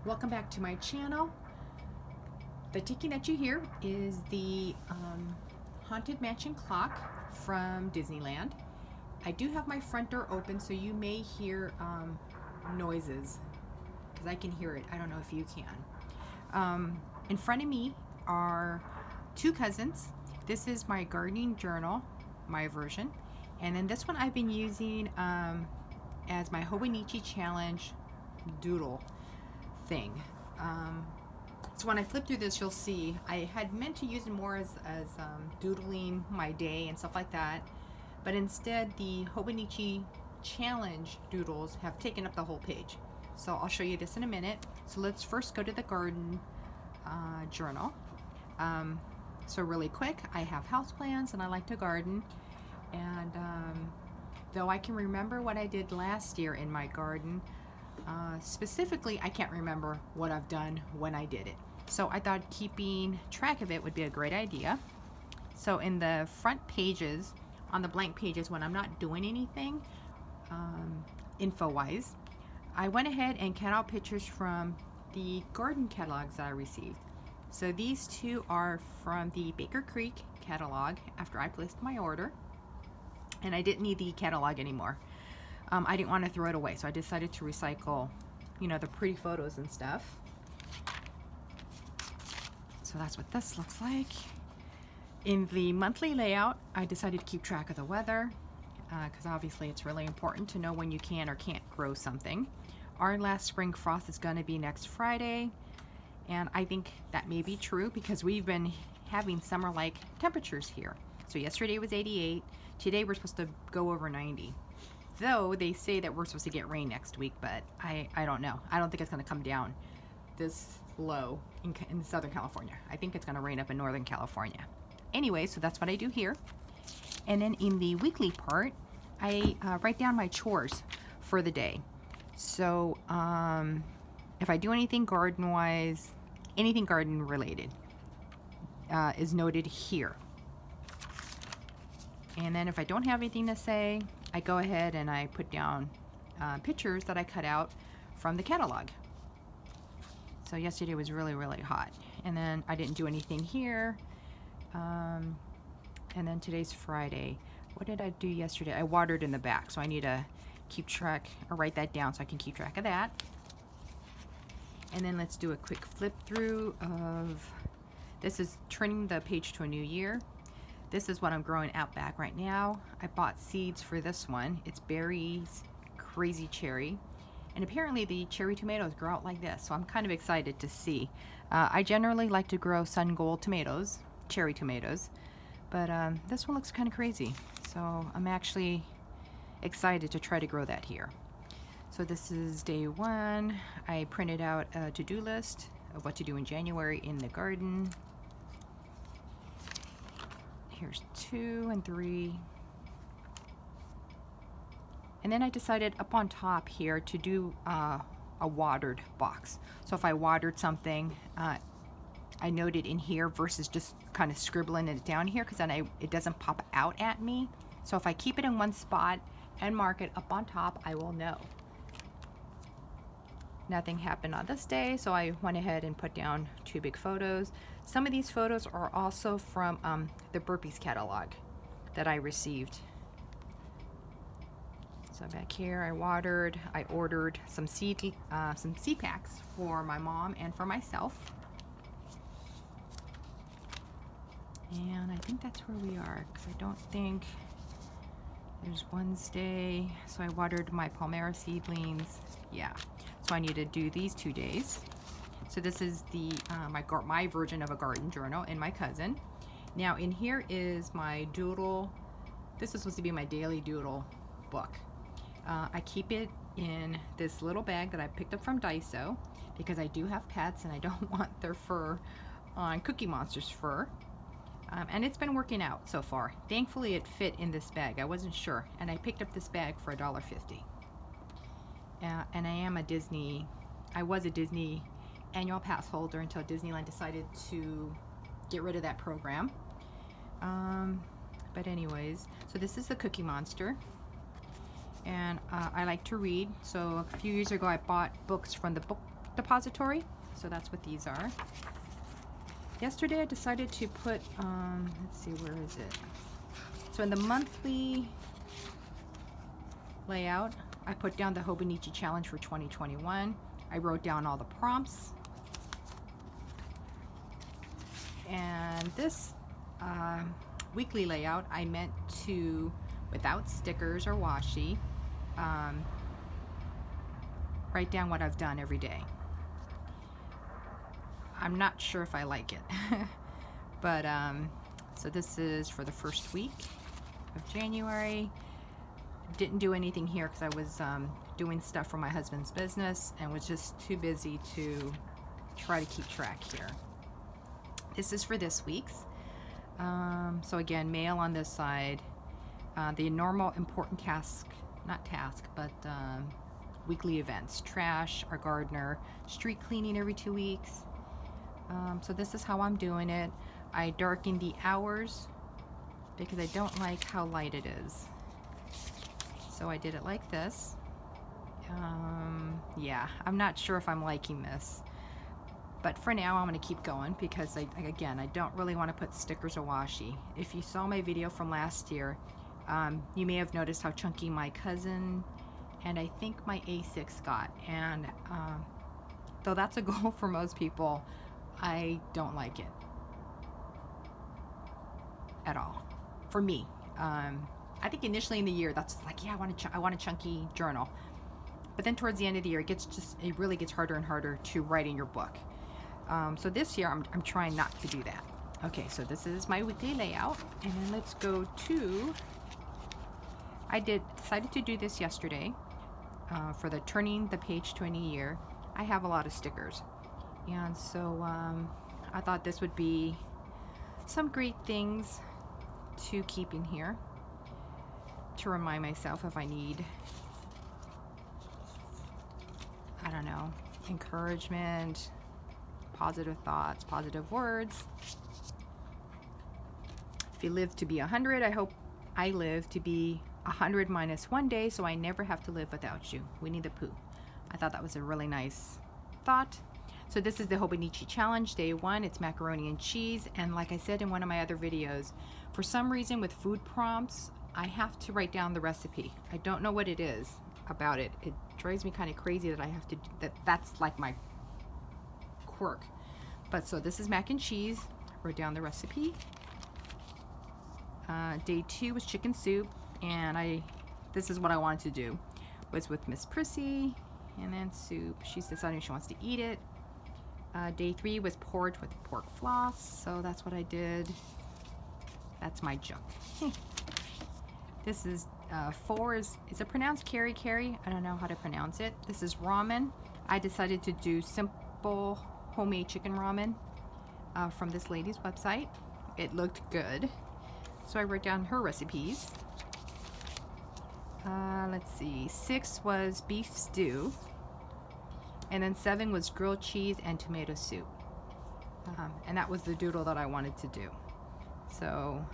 Welcome back to my channel. The ticking that you hear is the Haunted Mansion clock from Disneyland. I do have my front door open, so you may hear noises because I can hear it. I don't know if you can. In front of me are two cousins. This is my gardening journal, my version, and then this one I've been using as my Hobonichi Challenge doodle thing. So when I flip through this, you'll see I had meant to use it more as doodling my day and stuff like that, but instead the Hobonichi Challenge doodles have taken up the whole page. So I'll show you this in a minute. So let's first go to the garden journal. So really quick, I have houseplants and I like to garden, and though I can remember what I did last year in my garden, specifically I can't remember what I've done when I did it. So I thought keeping track of it would be a great idea. So in the front pages, on the blank pages when I'm not doing anything info-wise, I went ahead and cut out pictures from the garden catalogs that I received. So these two are from the Baker Creek catalog after I placed my order, and I didn't need the catalog anymore. I didn't want to throw it away, so I decided to recycle, the pretty photos and stuff. So that's what this looks like. In the monthly layout, I decided to keep track of the weather, because obviously it's really important to know when you can or can't grow something. Our last spring frost is going to be next Friday, and I think that may be true because we've been having summer-like temperatures here. So yesterday was 88, today we're supposed to go over 90. Though they say that we're supposed to get rain next week, but I don't know. I don't think it's going to come down this low in Southern California. I think it's going to rain up in Northern California. Anyway, so that's what I do here. And then in the weekly part, I write down my chores for the day. So if I do anything garden-wise, anything garden-related is noted here. And then if I don't have anything to say, I go ahead and I put down pictures that I cut out from the catalog. So yesterday was really, really hot. And then I didn't do anything here. And then today's Friday. What did I do yesterday? I watered in the back, so I need to keep track, or write that down so I can keep track of that. And then let's do a quick flip through of, this is turning the page to a new year. This is what I'm growing out back right now. I bought seeds for this one. It's Berry's Crazy Cherry. And apparently the cherry tomatoes grow out like this, so I'm kind of excited to see. I generally like to grow Sun Gold tomatoes, cherry tomatoes, but this one looks kind of crazy. So I'm actually excited to try to grow that here. So this is day one. I printed out a to-do list of what to do in January in the garden. Here's 2 and 3. And then I decided up on top here to do a watered box. So if I watered something, I noted in here versus just kind of scribbling it down here, because then it doesn't pop out at me. So if I keep it in one spot and mark it up on top, I will know. Nothing happened on this day, so I went ahead and put down 2 big photos. Some of these photos are also from the Burpees catalog that I received. So back here, I watered. I ordered some seed packs for my mom and for myself. And I think that's where we are, because I don't think there's Wednesday. So I watered my Palmera seedlings. Yeah. So I need to do these 2 days. So this is the my version of a garden journal and my cousin. Now in here is my doodle. This is supposed to be my daily doodle book. I keep it in this little bag that I picked up from Daiso because I do have pets and I don't want their fur on Cookie Monster's fur. And it's been working out so far. Thankfully it fit in this bag. I wasn't sure, and I picked up this bag for $1.50. And I was a Disney annual pass holder until Disneyland decided to get rid of that program. But anyways, so this is the Cookie Monster. And I like to read, so a few years ago I bought books from the book depository. So that's what these are. Yesterday I decided to put, let's see, where is it? So in the monthly layout, I put down the Hobonichi Challenge for 2021. I wrote down all the prompts. And this weekly layout, I meant to, without stickers or washi, write down what I've done every day. I'm not sure if I like it. But so this is for the first week of January. Didn't do anything here because I was doing stuff for my husband's business and was just too busy to try to keep track here. This is for this week's. So again, mail on this side. The normal important task, not task, but weekly events. Trash, our gardener, street cleaning every 2 weeks. So this is how I'm doing it. I darkened the hours because I don't like how light it is. So I did it like this. Yeah, I'm not sure if I'm liking this. But for now, I'm going to keep going because, again, I don't really want to put stickers or washi. If you saw my video from last year, you may have noticed how chunky my cousin and I think my A6 got. And though that's a goal for most people, I don't like it at all. For me, I think initially in the year, that's like, yeah, I want a chunky journal. But then towards the end of the year, it really gets harder and harder to write in your book. So this year, I'm trying not to do that. Okay, so this is my weekly layout, and then let's go to. I decided to do this yesterday for the turning the page to a new year. I have a lot of stickers, and so I thought this would be some great things to keep in here to remind myself if I need, I don't know, encouragement, positive thoughts, positive words. If you live to be 100, I hope I live to be 100 minus 1 day, so I never have to live without you. Winnie the Pooh. I thought that was a really nice thought. So this is the Hobonichi Challenge, day 1. It's macaroni and cheese, and like I said in one of my other videos, for some reason with food prompts, I have to write down the recipe. I don't know what it is about it. It drives me kind of crazy that I have to do that. That's like my quirk. But so this is mac and cheese. Wrote down the recipe. Day 2 was chicken soup, and this is what I wanted to do. Was with Miss Prissy, and then soup. She's deciding she wants to eat it. Day 3 was porridge with pork floss, so that's what I did. That's my joke. This is 4 is it pronounced Kari? I don't know how to pronounce it. This is ramen. I decided to do simple homemade chicken ramen from this lady's website. It looked good, so I wrote down her recipes. Let's see, 6 was beef stew, and then 7 was grilled cheese and tomato soup, and that was the doodle that I wanted to do. So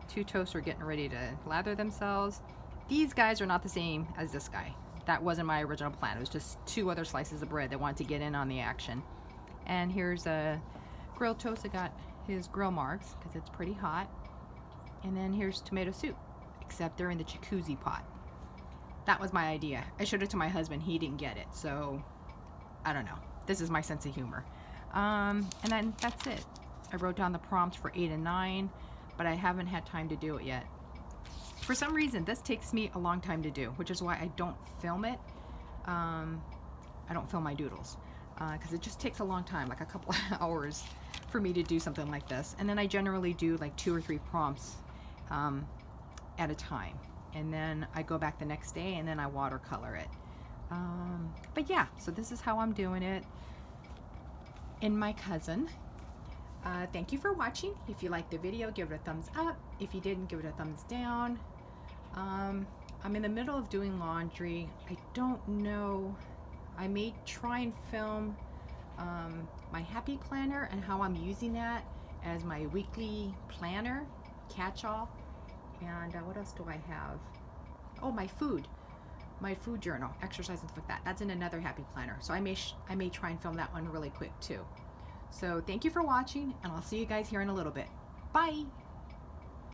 2 toasts are getting ready to lather themselves. These guys are not the same as this guy. That wasn't my original plan. It was just 2 other slices of bread that wanted to get in on the action. And here's a grilled toast that got his grill marks because it's pretty hot. And then here's tomato soup, except they're in the jacuzzi pot. That was my idea. I showed it to my husband. He didn't get it. So I don't know. This is my sense of humor. And then that's it. I wrote down the prompts for 8 and 9, but I haven't had time to do it yet. For some reason, this takes me a long time to do, which is why I don't film it. I don't film my doodles because it just takes a long time, like a couple of hours for me to do something like this. And then I generally do like 2 or 3 prompts at a time. And then I go back the next day and then I watercolor it. But yeah, so this is how I'm doing it. And my cousin. Thank you for watching. If you liked the video, give it a thumbs up. If you didn't, give it a thumbs down. I'm in the middle of doing laundry. I don't know. I may try and film my happy planner and how I'm using that as my weekly planner, catch-all. And what else do I have? Oh, my food my food journal, exercise and stuff like that. That's in another happy planner. So I may try and film that one really quick too. So thank you for watching, and I'll see you guys here in a little bit. Bye.